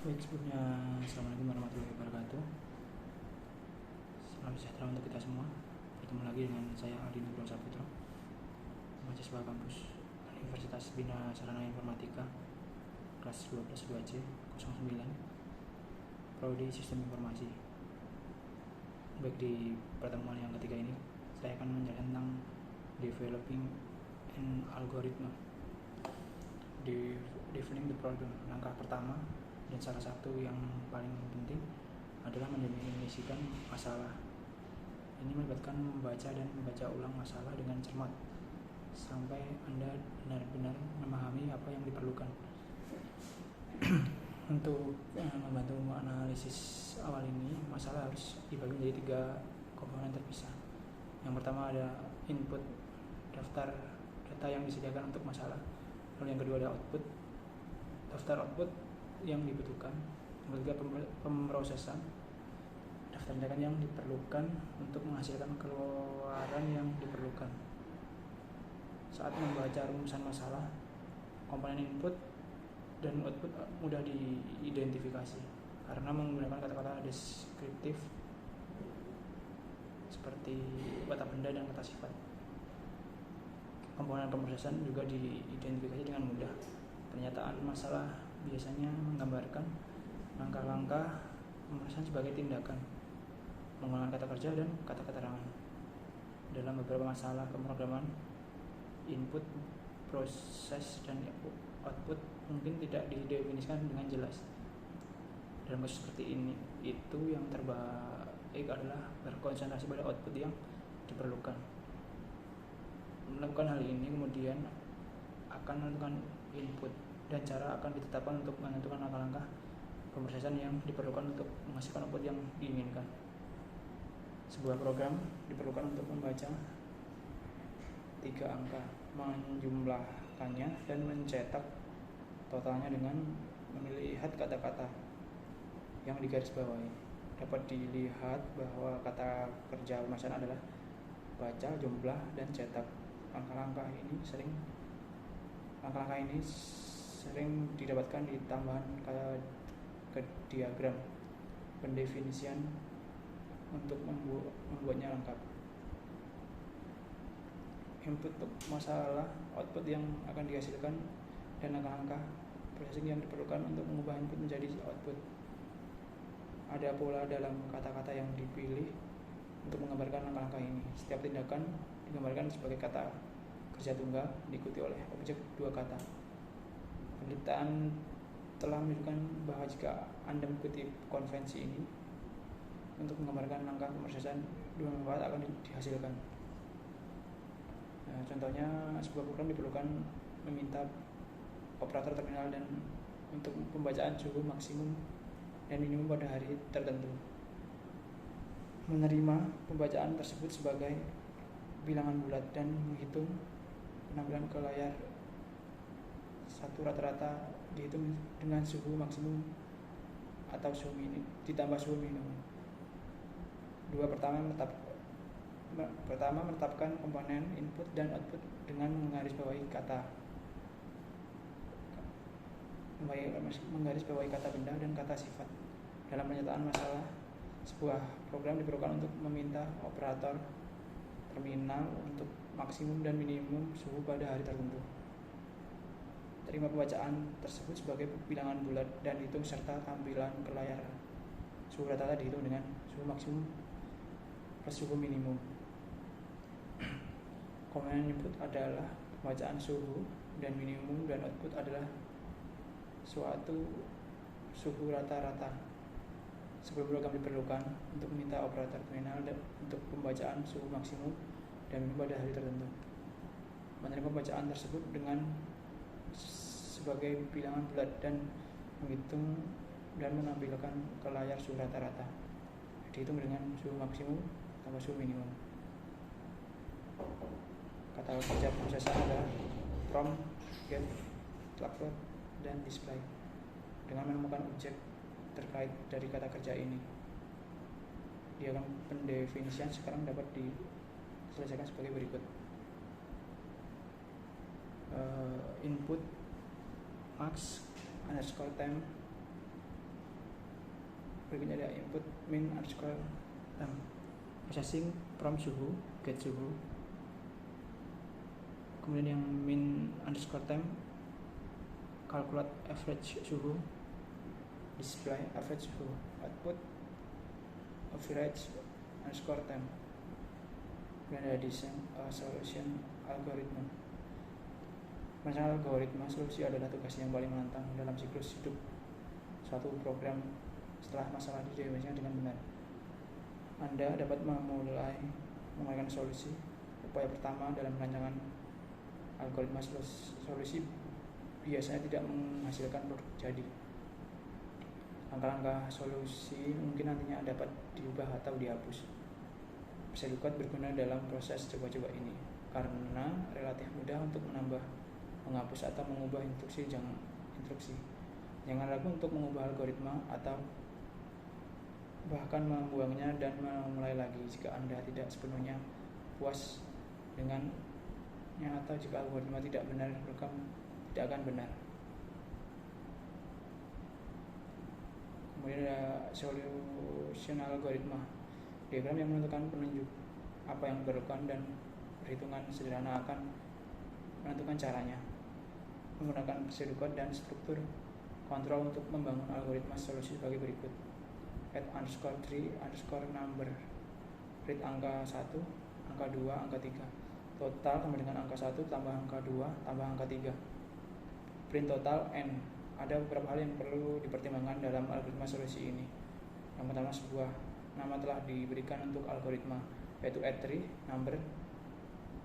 Baik, sebelumnya Assalamualaikum warahmatullahi wabarakatuh. Salam sejahtera untuk kita semua. Bertemu lagi dengan saya Aldi Nugroho Saputra, mahasiswa kampus Universitas Bina Sarana Informatika, kelas 12 2C 09, Prodi Sistem Informasi. Baik, di pertemuan yang ketiga ini saya akan menjelaskan tentang developing an algorithm, defining the problem. Langkah pertama dan salah satu yang paling penting adalah mendefinisikan masalah. Ini melibatkan membaca dan membaca ulang masalah dengan cermat sampai Anda benar-benar memahami apa yang diperlukan. Untuk membantu analisis awal ini, masalah harus dibagi menjadi 3 komponen terpisah. Yang pertama ada input, daftar data yang disediakan untuk masalah. Lalu yang kedua ada output, daftar output yang dibutuhkan. Yang ketiga pemrosesan, daftar data yang diperlukan untuk menghasilkan keluaran yang diperlukan. Saat membaca rumusan masalah, komponen input dan output mudah diidentifikasi karena menggunakan kata-kata deskriptif seperti kata benda dan kata sifat. Komponen pemrosesan juga diidentifikasi dengan mudah. Pernyataan masalah biasanya menggambarkan langkah-langkah pemrosesan sebagai tindakan, menggunakan kata kerja dan kata keterangan. Dalam beberapa masalah pemrograman, input, proses, dan output mungkin tidak didefinisikan dengan jelas. Dalam kasus seperti ini, itu yang terbaik adalah berkonsentrasi pada output yang diperlukan. Melakukan hal ini kemudian akan menentukan input dan cara akan ditetapkan untuk menentukan langkah-langkah pemrosesan yang diperlukan untuk menghasilkan output yang diinginkan. Sebuah program diperlukan untuk membaca 3 angka, menjumlahkannya dan mencetak totalnya dengan melihat kata-kata yang digarisbawahi. Dapat dilihat bahwa kata kerja pemrosesan adalah baca, jumlah, dan cetak. Langkah-langkah ini sering didapatkan di tambahan ke diagram pendefinisian untuk membuatnya lengkap. Input untuk masalah, output yang akan dihasilkan, dan langkah-langkah processing yang diperlukan untuk mengubah input menjadi output. Ada pola dalam kata-kata yang dipilih untuk menggambarkan langkah-langkah ini. Setiap tindakan digambarkan sebagai kata kerja tunggal diikuti oleh objek 2 kata. Penelitian telah menunjukkan bahwa jika Anda mengikuti konvensi ini untuk menggambarkan langkah pemrosesan 2 manfaat akan dihasilkan. Contohnya, sebuah program diperlukan meminta operator terminal dan untuk pembacaan suhu maksimum dan minimum pada hari tertentu. Menerima pembacaan tersebut sebagai bilangan bulat dan menghitung penampilan ke layar satu rata-rata dihitung dengan suhu maksimum atau suhu minimum ditambah suhu minimum. Pertama menetapkan komponen input dan output dengan menggarisbawahi kata benda dan kata sifat. Dalam pernyataan masalah, sebuah program diperlukan untuk meminta operator terminal untuk maksimum dan minimum suhu pada hari tertentu. Terima pembacaan tersebut sebagai bilangan bulat dan hitung serta tampilan ke layar. Suhu rata-rata dihitung dengan suhu maksimum plus suhu minimum. Komponen input adalah pembacaan suhu dan minimum, dan output adalah suatu suhu rata-rata. Sebelum program diperlukan untuk meminta operator terminal untuk pembacaan suhu maksimum dan minimum pada hari tertentu. Menerima pembacaan tersebut dengan sebagai bilangan bulat dan menghitung dan menampilkan ke layar suhu rata-rata. Dihitung dengan suhu maksimum tambah suhu minimum. Kata kerja pemrosesan adalah prompt, get, upload, dan display. Dengan menemukan objek terkait dari kata kerja ini, diagram pendefinisian sekarang dapat diselesaikan sebagai berikut. Input max underscore time Berikutnya ada input min underscore temp, processing from suhu, get suhu. Kemudian yang min underscore temp, calculate average suhu, display average suhu. Output average underscore temp. Kemudian ada design solution algorithm. Merancang algoritma solusi adalah tugas yang paling menantang dalam siklus hidup suatu program. Setelah masalah didefinisikan dengan benar, Anda dapat memulaikan solusi. Upaya pertama dalam perancangan algoritma solusi biasanya tidak menghasilkan produk jadi. Langkah-langkah solusi mungkin nantinya dapat diubah atau dihapus. Pseudocode berguna dalam proses coba-coba ini karena relatif mudah untuk menambah, menghapus atau mengubah instruksi. Jangan ragu untuk mengubah algoritma atau bahkan membuangnya dan memulai lagi jika Anda tidak sepenuhnya puas dengannya atau jika algoritma tidak benar, program tidak akan benar. Kemudian ada solution algoritma, diagram yang menentukan penunjuk apa yang diperlukan dan perhitungan sederhana akan menentukan caranya. Menggunakan pseudocode dan struktur kontrol untuk membangun algoritma solusi sebagai berikut. Add underscore 3 underscore number, read angka 1, angka 2, angka 3, total sama dengan angka 1 tambah angka 2 tambah angka 3. Print total n. Ada beberapa hal yang perlu dipertimbangkan dalam algoritma solusi ini. Yang pertama, sebuah nama telah diberikan untuk algoritma, yaitu add3 number.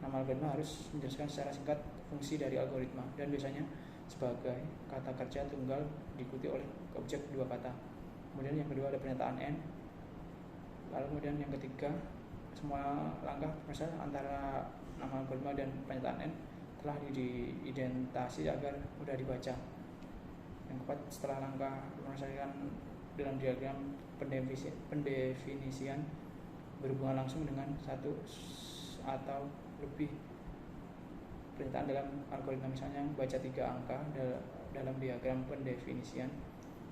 Nama algoritma harus menjelaskan secara singkat fungsi dari algoritma dan biasanya sebagai kata kerja tunggal diikuti oleh objek dua kata. Kemudian yang kedua ada pernyataan n. Lalu kemudian yang ketiga, semua langkah proses antara nama algoritma dan pernyataan n telah diidentasi agar mudah dibaca. Yang keempat, setelah langkah menyelesaikan dalam diagram pendefinisian berhubungan langsung dengan satu atau lebih pernyataan dalam algoritma, misalnya baca 3 angka dalam diagram pendefinisian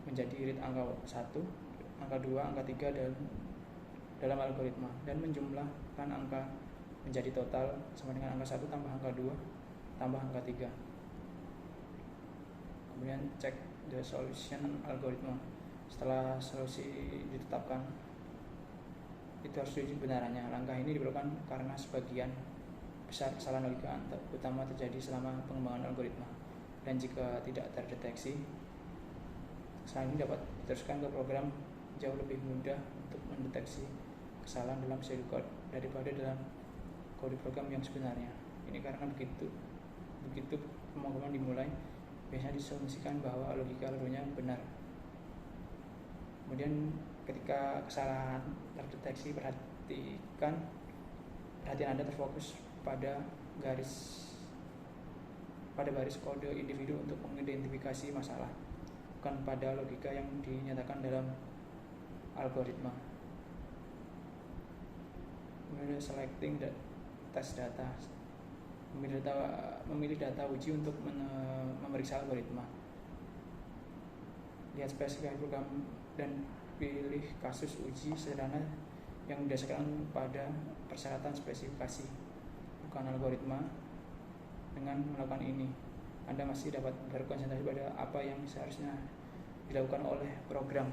menjadi read angka 1, angka 2, angka 3 dalam algoritma dan menjumlahkan angka menjadi total sama dengan angka 1 tambah angka 2 tambah angka 3. Kemudian cek the solution algoritma. Setelah solusi ditetapkan, itu harus diuji kebenarannya. Langkah ini diperlukan karena sebagian besar kesalahan logika utama terjadi selama pengembangan algoritma, dan jika tidak terdeteksi, kesalahan ini dapat diteruskan ke program jauh lebih mudah untuk mendeteksi kesalahan dalam pseudocode daripada dalam kode program yang sebenarnya. Ini karena begitu pemrograman dimulai, biasanya disasumsikan bahwa logika algoritmanya benar. Kemudian ketika kesalahan terdeteksi, perhatian Anda terfokus pada baris kode individu untuk mengidentifikasi masalah, bukan pada logika yang dinyatakan dalam algoritma. Kemudian selecting test data, memilih data uji untuk memeriksa algoritma. Lihat spesifikasi program dan pilih kasus uji sederhana yang didasarkan pada persyaratan spesifikasi, bukan algoritma. Dengan melakukan ini, Anda masih dapat berkonsentrasi pada apa yang seharusnya dilakukan oleh program.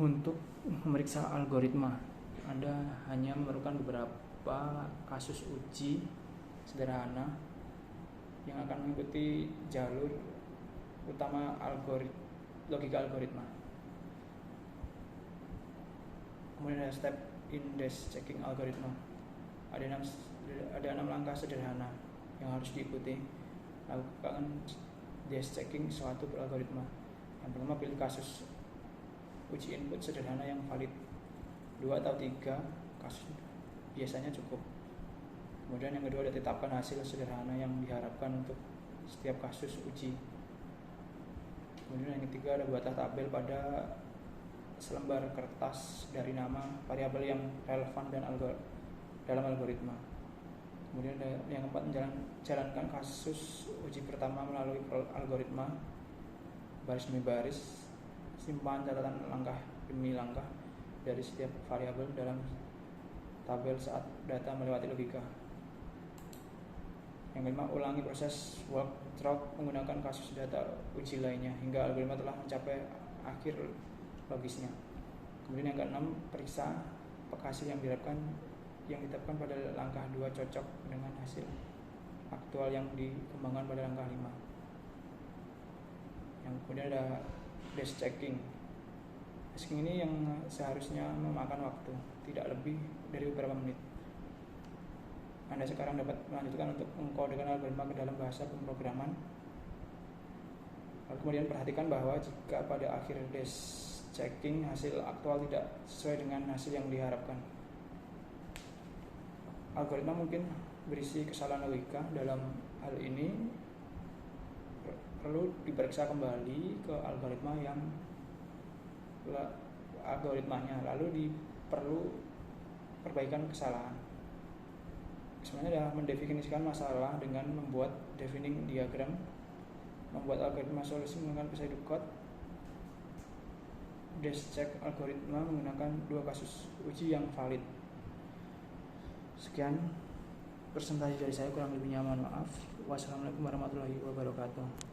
Untuk memeriksa algoritma, Anda hanya memerlukan beberapa kasus uji sederhana yang akan mengikuti jalur utama logika algoritma. Kemudian ada step index checking algoritma. Ada 6 langkah sederhana yang harus diikuti. Lakukan index checking suatu algoritma. Yang pertama, pilih kasus uji input sederhana yang valid. 2 atau 3 kasus biasanya cukup. Kemudian yang kedua, ada tetapkan hasil sederhana yang diharapkan untuk setiap kasus uji. Kemudian yang ketiga, ada buatlah tabel pada selembar kertas dari nama variabel yang relevan dan dalam algoritma. Kemudian yang keempat, jalankan kasus uji pertama melalui algoritma baris demi baris simpan catatan langkah demi langkah dari setiap variabel dalam tabel saat data melewati logika. Yang kelima, ulangi proses work through menggunakan kasus data uji lainnya hingga algoritma telah mencapai akhir logisnya. Kemudian yang keenam, periksa apakah hasil yang ditetapkan pada langkah 2 cocok dengan hasil aktual yang dikembangkan pada langkah 5. Yang kemudian ada dash checking. Checking ini yang seharusnya memakan waktu tidak lebih dari beberapa menit. Anda sekarang dapat melanjutkan untuk mengkodekan algoritma ke dalam bahasa pemrograman. Lalu kemudian perhatikan bahwa jika pada akhir dash checking hasil aktual tidak sesuai dengan hasil yang diharapkan, algoritma mungkin berisi kesalahan logika. Dalam hal ini perlu diperiksa kembali ke algoritmanya, lalu perlu perbaikan kesalahan. Sebenarnya adalah mendefinisikan masalah dengan membuat defining diagram, membuat algoritma solusi menggunakan pseudocode, dash check algoritma menggunakan 2 kasus uji yang valid. Sekian presentasi dari saya, kurang lebihnya mohon maaf. Wassalamualaikum warahmatullahi wabarakatuh.